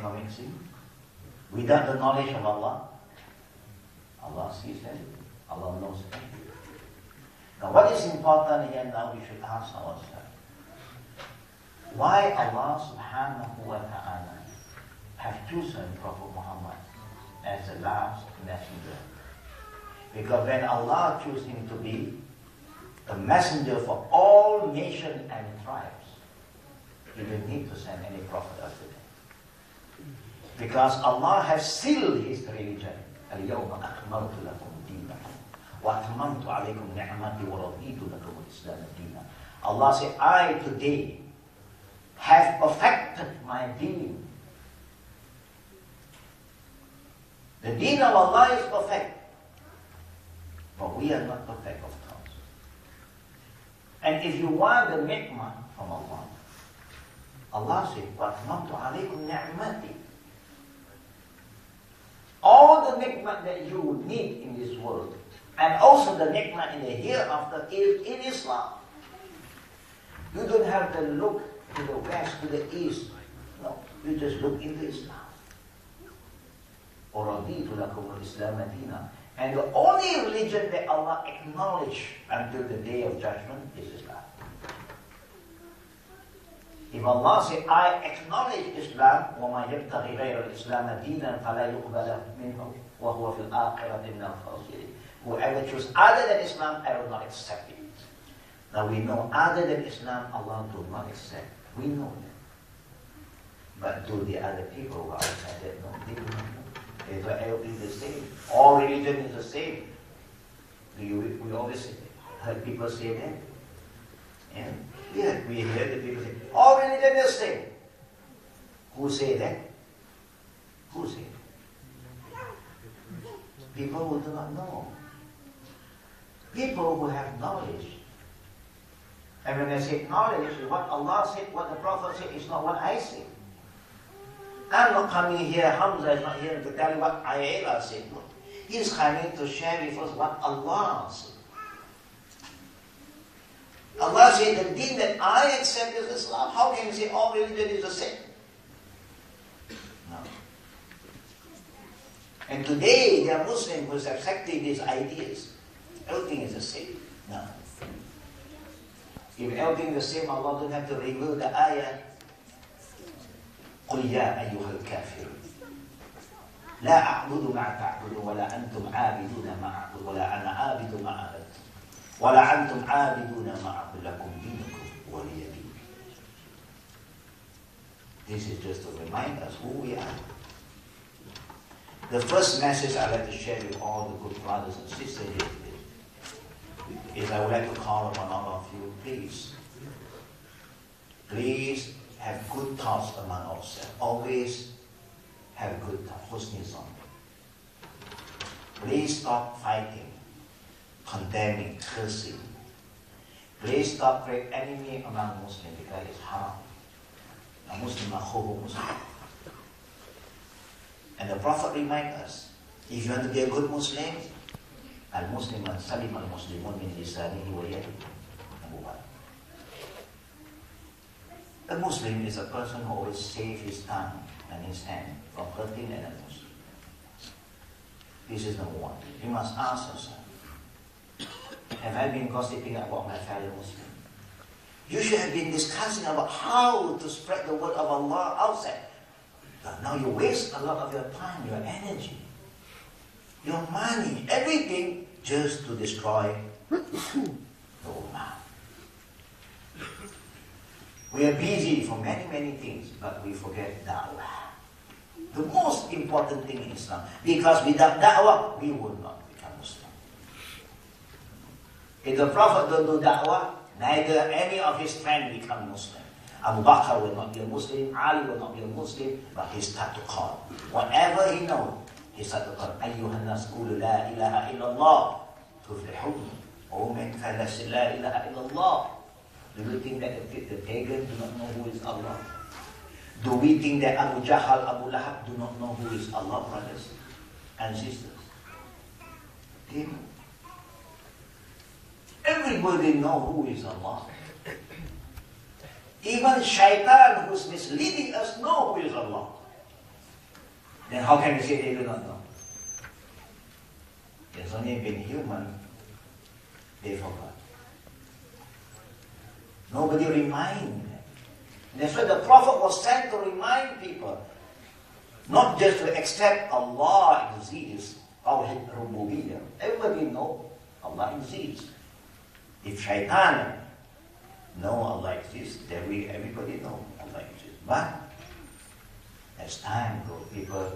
commit sin. Without the knowledge of Allah, Allah sees everything. Allah knows everything. Now what is important here now, we should ask ourselves, why Allah subhanahu wa ta'ala have chosen Prophet Muhammad as the last messenger? Because when Allah chose him to be the messenger for all nations and tribes, he didn't need to send any prophet after that. Because Allah has sealed his religion. اليوم أكملت لكم دينكم وأتممت عليكم نعمتي ورضيت لكم الإسلام دينا. Allah said, I today have perfected my deen. The deen of Allah is perfect, but we are not perfect, of course. And if you want the nikmah from Allah, Allah said, وَأَتْمَمْتُ عَلَيْكُمْ نِعْمَتِي. All the nikmah that you would need in this world, and also the nikmah in the hereafter, is in Islam. You don't have to look to the west, to the east. No, you just look into Islam. وَرَضِيتُ لَكُمُ الْإِسْلَامَ دِينًا. And the only religion that Allah acknowledged until the day of judgment is Islam. If Allah said, I acknowledge Islam, وَمَا يَبْتَغِي غَيْرَ الْإِسْلَامَ دِينًا فَلَا يُقْبَلَ مِنْهُ وَهُوَ فِي الْآخِرَةِ مِنَ الْخَاسِرِينَ. Whoever chooses other than Islam, I will not accept it. Now we know other than Islam, Allah will not accept. We know that. But do the other people who are outside that know? They do not know. They thought everything is the same. All religion is the same. We always heard people say that. And yeah, we hear the people say, all religion is the same. Who say that? Who say that? People who do not know. People who have knowledge. And when I say knowledge, what Allah said, what the Prophet said, is not what I say. I'm not coming here, Hamza is not here to tell you what Ayala said. No. He's coming to share with us what Allah said. Allah said, the deen that I accept is Islam. How can you say all religion is the same? No. And today, there are Muslims who are accepting these ideas. Everything is the same. No. If everything is the same, Allah don't have to reveal the ayah. قل يا أيها الكافرون لا أعبد ما تعبدون ولا أنتم عابدون ما أعبد ولا أنا عابد ما عبدتم ولا أنتم عابدون ما أعبد لكم دينكم ولي دين. This is just to remind us who we are. The first message I'd like to share with all the good brothers and sisters here is I would like to call upon all of you, please have good thoughts among ourselves. Always have good thoughts. Husni zon. Please stop fighting, condemning, cursing. Please stop creating enemy among Muslims because it's haram. A Muslim akhuhu Muslim. And the Prophet reminds us, if you want to be a good Muslim, al-Muslim man salim al-Muslimun min lisanihi wa yadihi. Number one. A Muslim is a person who always saves his tongue and his hand from hurting another Muslim. This is number one. You must ask yourself, have I been gossiping about my fellow Muslim? You should have been discussing about how to spread the word of Allah outside. But now you waste a lot of your time, your energy, your money, everything just to destroy the Ummah. We are busy for many, many things, but we forget da'wah. The most important thing in Islam. Because without da'wah, we will not become Muslim. If the Prophet don't do da'wah, neither any of his friends become Muslim. Abu Bakr will not be a Muslim, Ali will not be a Muslim, but he start to call. Whatever he knows, he start to call. Ayyuhan nas qulu la ilaha illallah tuflihun. O men, la ilaha illallah. Do you think that the pagans do not know who is Allah? Do we think that Abu Jahl, Abu Lahab do not know who is Allah, brothers and sisters? They know. Everybody knows who is Allah. Even shaitan who's misleading us know who is Allah. Then how can we say they do not know? It's only been human, they forgot. Nobody reminded them. That's why the Prophet was sent to remind people, not just to accept Allah exists, Tawheed Rububiyyah. Everybody knows Allah exists. If Shaitan know Allah exists, then everybody know Allah exists. But as time goes, people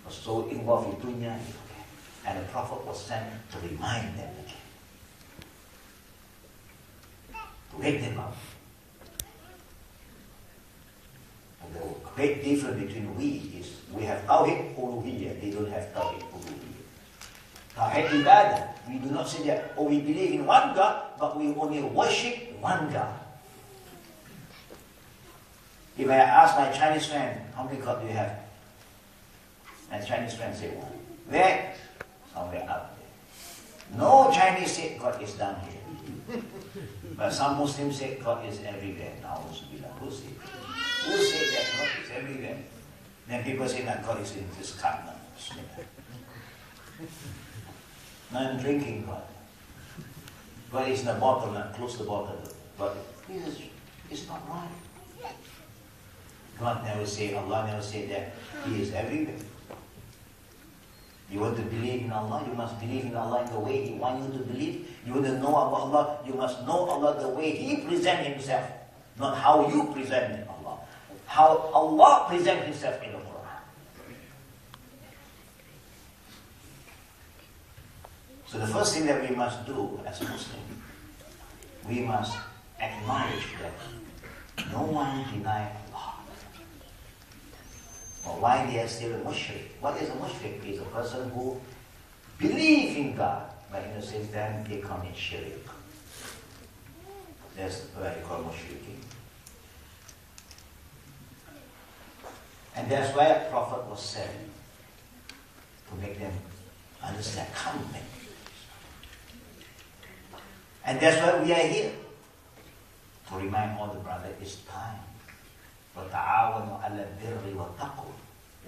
are so involved in dunya, and the Prophet was sent to remind them again, to wake them up. And the great difference between we is we have Tawheed Uluhiyyah, they don't have Tawheed Uluhiyyah. Tawheed Ibadah, we do not say that, oh, we believe in one God, but we only worship one God. If I ask my Chinese friend, how many gods do you have? My Chinese friend say one. Where? Somewhere up there. No Chinese say God is down here. But some Muslims say God is everywhere. Now, who say? Who say that God is everywhere? Then people say that God is in this cup now. Now I'm drinking God. God is in the bottle now. Close the bottle. But it's not right. God never say, Allah never say that He is everywhere. You want to believe in Allah, you must believe in Allah in the way He wants you to believe. You want to know about Allah, you must know Allah the way He presents Himself, not how you present Allah. How Allah presents Himself in the Quran. So the first thing that we must do as Muslims, we must acknowledge that no one denies Allah. Or why they are still a mushrik. What is a mushrik? Is a person who believes in God, but in the same time they commit shirk. That's what you call mushriki. And that's why a prophet was sent to make them understand, come make. And that's why we are here, to remind all the brothers, it's time. وَتَعَاوَنُوا عَلَى الْبِرِّ وَالتَّقْوَى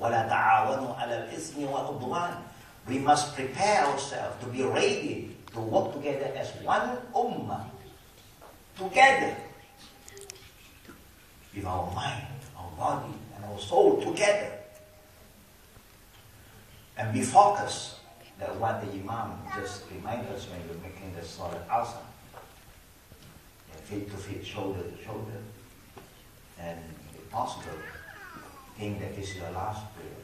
وَلَا تَعَاوَنُوا عَلَى الْإِثْمِ وَالْعُدْوَانِ. We must prepare ourselves to be ready to work together as one ummah, together, with our mind, our body, and our soul together. And be focused. That what the Imam just reminded us when we're making the Salat Asr. Feet to feet, shoulder to shoulder. And if possible, think that this is your last prayer.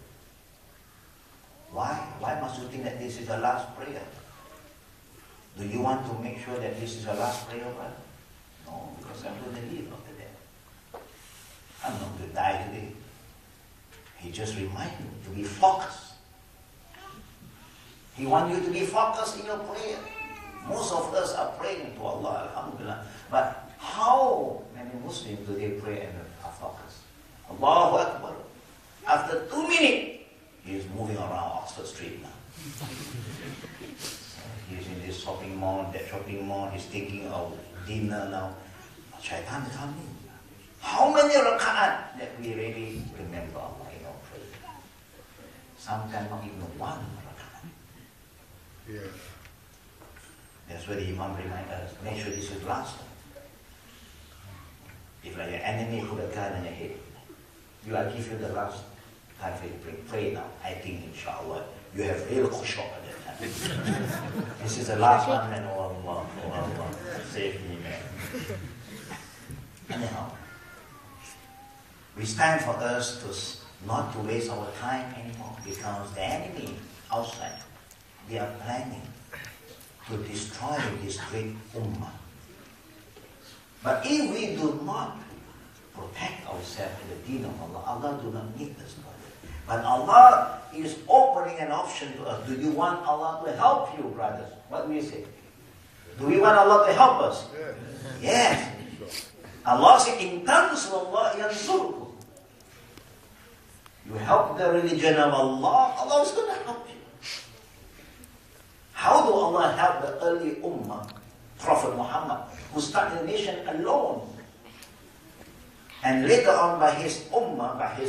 Why? Why must you think that this is your last prayer? Do you want to make sure that this is your last prayer, brother? No, because I'm going to leave after that. I'm not going to die today. He just reminded me to be focused. He wants you to be focused in your prayer. Most of us are praying to Allah, alhamdulillah. But how many Muslims do they pray and are focused? Allahu Akbar. After 2 minutes, he is moving around Oxford Street now. He's in this shopping mall, that shopping mall, he's taking a dinner now. Shaitan is coming. How many raka'at that we really remember Allah in our prayer? Sometimes not even one raka'at. Yeah. That's where the Imam reminds us, make sure this is the last one. If like your enemy put a gun in your head, I give you the last time for you to pray now. I think inshallah you have real khushu' at that time. This is the last one, and oh Allah, save me, man. Anyhow, it's time for us to not to waste our time anymore, because the enemy outside, they are planning to destroy this great ummah. But if we do not protect ourselves in the deen of Allah, Allah do not need us, brother. But Allah is opening an option to us. Do you want Allah to help you, brothers? What do you say? Do we want Allah to help us? Yes. Allah said, "In tansurullah yansurkum." You help the religion of Allah, Allah is going to help you. How do Allah help the early ummah, Prophet Muhammad, who started the nation alone? And later on by his ummah, by his